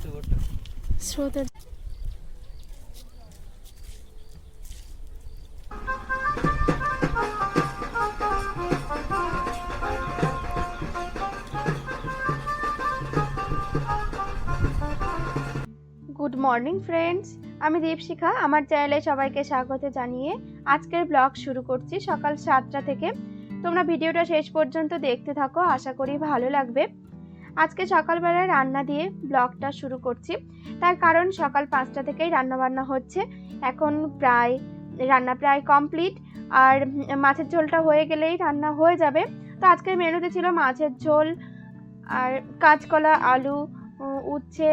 স্রোতের good morning friends, আমি দীপশিখা। আমার চ্যানেলে সবাইকে স্বাগত জানিয়ে আজকের ব্লগ শুরু করছি সকাল 7টা থেকে। তোমরা ভিডিওটা শেষ পর্যন্ত দেখতে থাকো, আশা করি ভালো লাগবে। আজকে সকালবেলায় রান্না দিয়ে ব্লগটা শুরু করছি, তার কারণ সকাল 5টা থেকেই রান্নাবান্না হচ্ছে। এখন রান্না প্রায় কমপ্লিট, আর মাছের ঝোলটা হয়ে গেলেই রান্না হয়ে যাবে। তো আজকের মেনুতে ছিল মাছের ঝোল, আর কাঁচকলা, আলু, উচ্ছে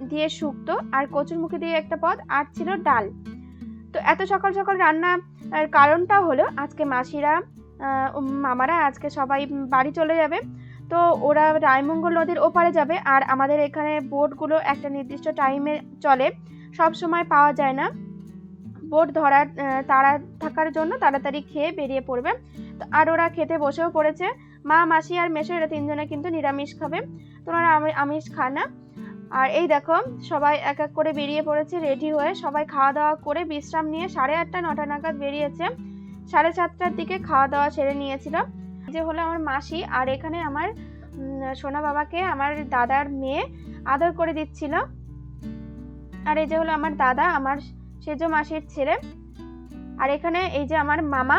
দিয়ে শুক্তো, আর কচুরমুখী দিয়ে একটা পদ, আর ছিল ডাল। তো এত সকাল সকাল রান্নার কারণটা হলো আজকে মাসিরা, মামারা আজকে সবাই বাড়ি চলে যাবে। তো ওরা রায়মঙ্গল নদীর ওপারে যাবে, আর আমাদের এখানে বোটগুলো একটা নির্দিষ্ট টাইমে চলে, সব সময় পাওয়া যায় না। বোট ধরার তাড়া থাকার জন্য তাড়াতাড়ি খেয়ে বেরিয়ে পড়বে। তো আর ওরা খেতে বসেও পড়েছে। মা, মাসি আর মেসো এরা তিনজনে কিন্তু নিরামিষ খাবে, তো ওরা আমিষ খায় না। আর এই দেখো সবাই এক এক করে বেরিয়ে পড়েছে রেডি হয়ে। সবাই খাওয়া দাওয়া করে বিশ্রাম নিয়ে 8:30 9টা নাগাদ বেরিয়েছে। 7:30টার দিকে খাওয়া দাওয়া সেরে নিয়েছিল। যে হলো আমার মাসি, আর এখানে আমার সোনা বাবাকে আমার দাদার মেয়ে আদর করে দিচ্ছিল। আর এই যে হলো আমার দাদা, আমার সেজ মাসির ছেলে। আর এখানে এই যে আমার মামা।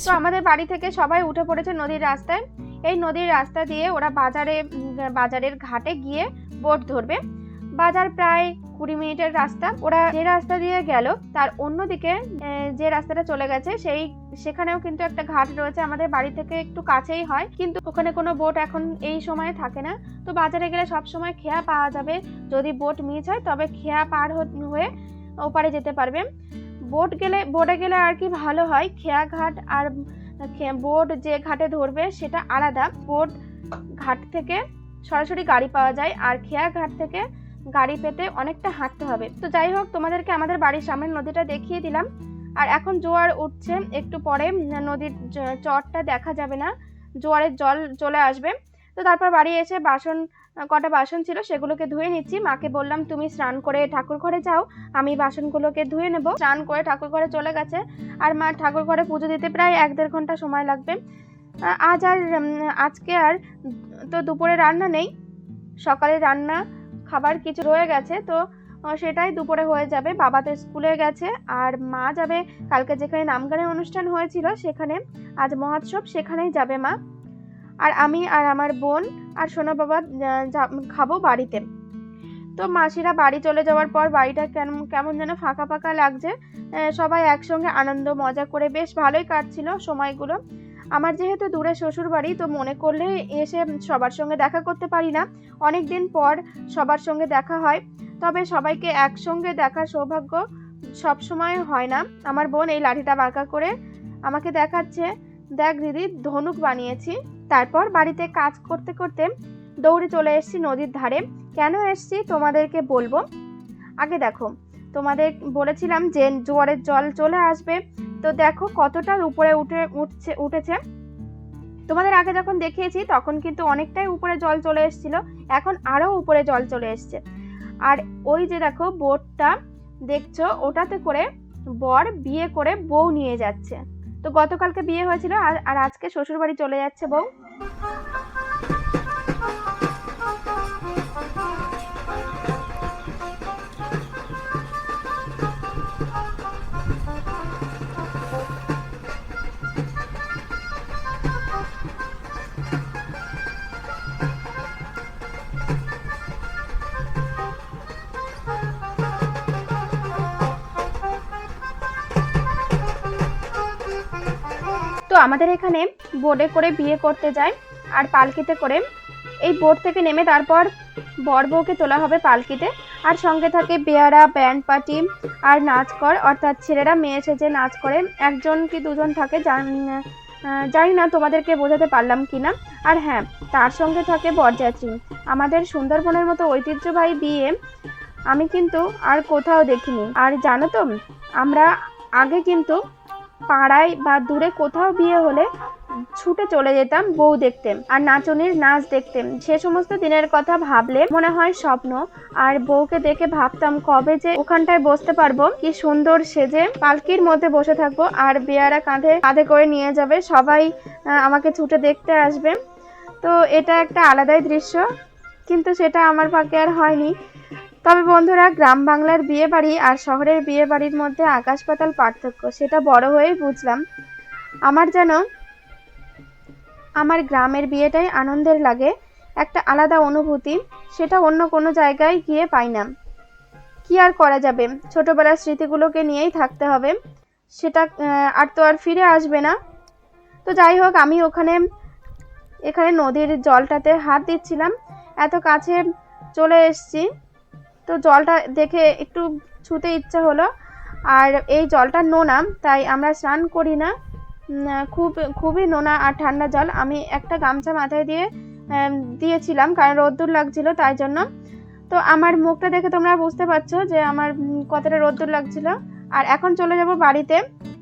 তো আমাদের বাড়ি থেকে সবাই উঠে পড়েছে নদীর রাস্তায়। এই নদীর রাস্তা দিয়ে ওরা বাজারের ঘাটে গিয়ে বোট ধরবে। বাজার প্রায় 20 মিনিটের রাস্তা। ওরা যে রাস্তা দিয়ে গেল তার অন্যদিকে যে রাস্তাটা চলে গেছে সেখানেও কিন্তু একটা ঘাট রয়েছে। আমাদের বাড়ি থেকে একটু কাছেই হয়, কিন্তু ওখানে কোনো বোট এখন এই সময়ে থাকে না। তো বাজারে গেলে সব সময় খেয়া পাওয়া যাবে। যদি বোট মিস হয় তবে খেয়া পার হয়ে ওপারে যেতে পারবে। বোটে গেলে আর কি ভালো হয়, খেয়া ঘাট আর বোট যে ঘাটে ধরবে সেটা আলাদা। বোট ঘাট থেকে সরাসরি গাড়ি পাওয়া যায়, আর খেয়া ঘাট থেকে গাড়ি পেতে অনেকটা হাঁটতে হবে। তো যাই হোক, তোমাদেরকে আমাদের বাড়ির সামনের নদীটা দেখিয়ে দিলাম। আর এখন জোয়ার উঠছে, একটু পরে নদীর চরটা দেখা যাবে না, জোয়ারের জল চলে আসবে। তো তারপর বাড়ি এসে কটা বাসন ছিল সেগুলোকে ধুয়ে নিচ্ছি। মাকে বললাম তুমি স্নান করে ঠাকুর ঘরে যাও, আমি বাসনগুলোকে ধুয়ে নেব। স্নান করে ঠাকুর ঘরে চলে গেছে, আর মা ঠাকুর ঘরে পুজো দিতে প্রায় 1-1.5 ঘন্টা সময় লাগবে। আজকে আর তো দুপুরে রান্না নেই, সকালে রান্না খাবার কিছু রয়ে গেছে, তো সেটাই দুপুরে হয়ে যাবে। বাবা তো স্কুলে গেছে, আর মা যাবে কালকে যেখানে নামগানের অনুষ্ঠান হয়েছিল সেখানে, আজ মহোৎসব, সেখানেই যাবে মা। আর আমি আর আমার বোন আর সোনা বাবা খাবো বাড়িতে। তো মাসিরা বাড়ি চলে যাওয়ার পর বাড়িটা কেমন যেন ফাঁকা ফাঁকা লাগছে। সবাই একসঙ্গে আনন্দ মজা করে বেশ ভালোই কাটছিল সময়গুলো। আমার যেহেতু দূরে শ্বশুর বাড়ি, তো মনে করলে এসে সবার সঙ্গে দেখা করতে পারি না। অনেক দিন পর সবার সঙ্গে দেখা হয়, তবে সবাইকে একসঙ্গে দেখার সৌভাগ্য সব সময় হয় না। আমার বোন এই লাঠিটা বাঁকা করে আমাকে দেখাচ্ছে, দেখ দিদি, ধনুক বানিয়েছি। তারপর বাড়িতে কাজ করতে করতে দৌড়ে চলে এসেছি নদীর ধারে। কেন এসেছি তোমাদেরকে বলবো। আগে দেখো, তোমাদের বলেছিলাম যে জোয়ারের জল চলে আসবে, তো দেখো কতটার উপরে উঠেছে। তোমাদের আগে যখন দেখিয়েছি তখন কিন্তু অনেকটাই উপরে জল চলে এসেছিল, এখন আরো উপরে জল চলে এসছে। আর ওই যে দেখো বোটটা দেখছো, ওটাতে করে বর বিয়ে করে বউ নিয়ে যাচ্ছে। তো গতকালকে বিয়ে হয়েছিল, আর আজকে শ্বশুর বাড়ি চলে যাচ্ছে বউ। তো আমাদের এখানে বোটে করে বিয়ে করতে যায়, আর পালকিতে করে। এই বোট থেকে নেমে তারপর বর বউকে তোলা হবে পালকিতে, আর সঙ্গে থাকে বেয়ারা, ব্যান্ড পার্টি আর নাচকর, অর্থাৎ ছেলেরা মেয়ে সেজে নাচ করে। 1জন কি 2জন থাকে, জানি না তোমাদেরকে বোঝাতে পারলাম কিনা। আর হ্যাঁ, তার সঙ্গে থাকে বরযাত্রী। আমাদের সুন্দরবনের মতো ঐতিহ্যবাহী বিয়ে আমি কিন্তু আর কোথাও দেখিনি। আর জানো তো, আমরা আগে কিন্তু পাড়ায় বা দূরে কোথাও বিয়ে হলে ছুটে চলে যেতাম বউ দেখতে আর নাচনির নাচ দেখতে। সে সমস্ত দিনের কথা ভাবলে মনে হয় স্বপ্ন। আর বউকে দেখে ভাবতাম কবে যে ওখানটায় বসতে পারবো, কি সুন্দর সেজে পালকির মধ্যে বসে থাকবো আর বেয়ারা কাঁধে কাঁধে করে নিয়ে যাবে, সবাই আমাকে ছুটে দেখতে আসবে। তো এটা একটা আলাদাই দৃশ্য, কিন্তু সেটা আমার ভাগ্যে আর হয়নি। তবে বন্ধুরা, গ্রাম বাংলার বিয়ে বাড়ি আর শহরের বিয়ে বাড়ির মধ্যে আকাশ পাতাল পার্থক্য, সেটা বড় হয়েই বুঝলাম। আমার যেন আমার গ্রামের বিয়েটাই আনন্দের লাগে, একটা আলাদা অনুভূতি, সেটা অন্য কোনো জায়গায় গিয়ে পাই না। কি আর করা যাবে, ছোটবেলার স্মৃতিগুলোকে নিয়েই থাকতে হবে, সেটা আর তো আর ফিরে আসবে না। তো যাই হোক, আমি এখানে নদীর জলটাতে হাত দিচ্ছিলাম, এত কাছে চলে এসেছি, তো জলটা দেখে একটু ছুতে ইচ্ছা হলো। আর এই জলটা নোনা, তাই আমরা স্নান করি না, খুবই নোনা আর ঠান্ডা জল। আমি একটা গামছা মাথায় দিয়েছিলাম কারণ রোদ্দুর লাগছিল তাই জন্য। তো আমার মুখটা দেখে তোমরা বুঝতে পারছো যে আমার কতটা রোদ্দুর লাগছিল। আর এখন চলে যাব বাড়িতে।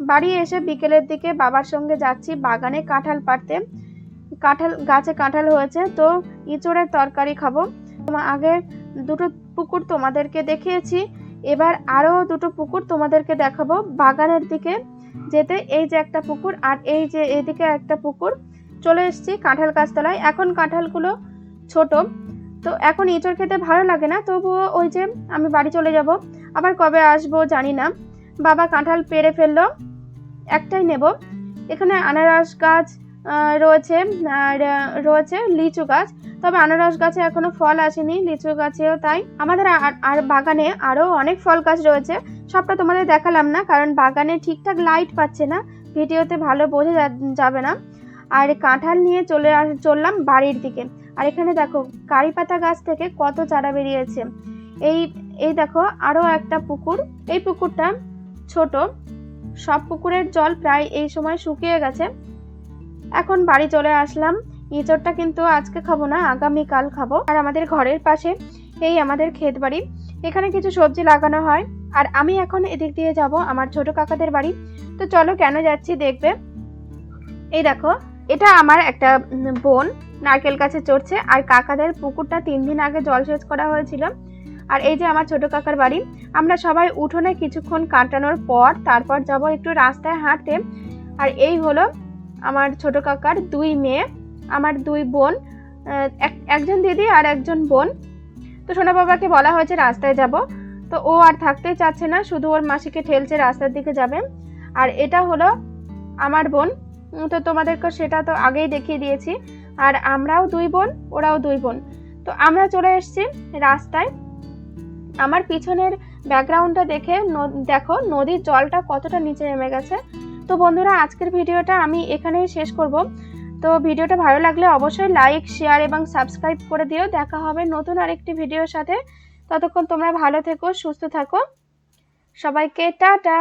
বাড়ি এসে বিকেলের দিকে বাবার সঙ্গে যাচ্ছি বাগানে কাঁঠাল পাড়তে। গাছে কাঁঠাল হয়েছে, তো ইঁচড়ের তরকারি খাবো। আগে দুটো পুকুর তোমাদেরকে দেখিয়েছি, এবার আরো দুটো পুকুর তোমাদেরকে দেখাবো। বাগানের দিকে যেতে এই যে একটা পুকুর, আর এই যে এদিকে একটা পুকুর। চলে এসেছি কাঁঠাল গাছতলায়। এখন কাঁঠালগুলো ছোট, তো এখন ইঁচড় খেতে ভালো লাগে না, তবুও ওই যে আমি বাড়ি চলে যাব, আবার কবে আসবো জানি না। বাবা কাঁঠাল পেড়ে ফেললো, একটাই নেব। এখানে আনারস গাছ রয়েছে আর রয়েছে লিচু গাছ, তবে আনারস গাছে এখনো ফল আসেনি, লিচু গাছেও তাই। আমাদের আর বাগানে আরো অনেক ফল গাছ রয়েছে, সবটা তোমাদের দেখালাম না কারণ বাগানে ঠিকঠাক লাইট পাচ্ছে না, ভিডিওতে ভালো বোঝা যাবে না। আর কাঁঠাল নিয়ে চললাম বাড়ির দিকে। আর এখানে দেখো কারি পাতা গাছ থেকে কত চারা বেরিয়েছে। এই দেখো আরো একটা পুকুর, এই পুকুরটা ছোট, সব পুকুরের জল প্রায় এই সময় শুকিয়ে গেছে। এখন বাড়ি চলে আসলাম। ইঁচড়টা কিন্তু আজকে খাবো না, আগামীকাল খাবো। আর আমাদের ঘরের পাশে এই আমাদের ক্ষেত বাড়ি, এখানে কিছু সবজি লাগানো হয়। আর আমি এখন এদিক দিয়ে যাব আমার ছোট কাকাদের বাড়ি। তো চলো কেন যাচ্ছি দেখবে। এই দেখো, এটা আমার একটা বোন নারকেল গাছে চড়ছে, আর কাকাদের পুকুরটা 3 দিন আগে জলসেচ করা হয়েছিল। আর এই যে আমার ছোট কাকার বাড়ি। আমরা সবাই উঠোনে কিছুক্ষণ কাটানোর পর তারপর যাব একটু রাস্তায় হাঁটতে। আর এই হলো আমার ছোট কাকার 2 মেয়ে, আমার 2 বোন, একজন দিদি আর একজন বোন। তো সোনা বাবাকে বলা হয়েছে রাস্তায় যাব, তো ও আর থাকতেই চাচ্ছে না, শুধু ওর মাসিকে ঠেলছে রাস্তার দিকে যাবে। আর এটা হলো আমার বোন, তো তোমাদেরকে সেটা তো আগেই দেখিয়ে দিয়েছি। আর আমরাও 2 বোন, ওরাও 2 বোন। তো আমরা চলে এসেছি রাস্তায়। আমার পিছনের ব্যাকগ্রাউন্ডটা দেখো নদীর জলটা কতটা নিচে নেমে গেছে। তো বন্ধুরা, আজকের ভিডিওটা আমি এখানেই শেষ করব। তো ভিডিওটা ভালো লাগলে অবশ্যই লাইক, শেয়ার এবং সাবস্ক্রাইব করে দিও। দেখা হবে নতুন আরেকটি ভিডিওর সাথে। ততক্ষণ তোমরা ভালো থেকো, সুস্থ থাকো। সবাইকে টাটা।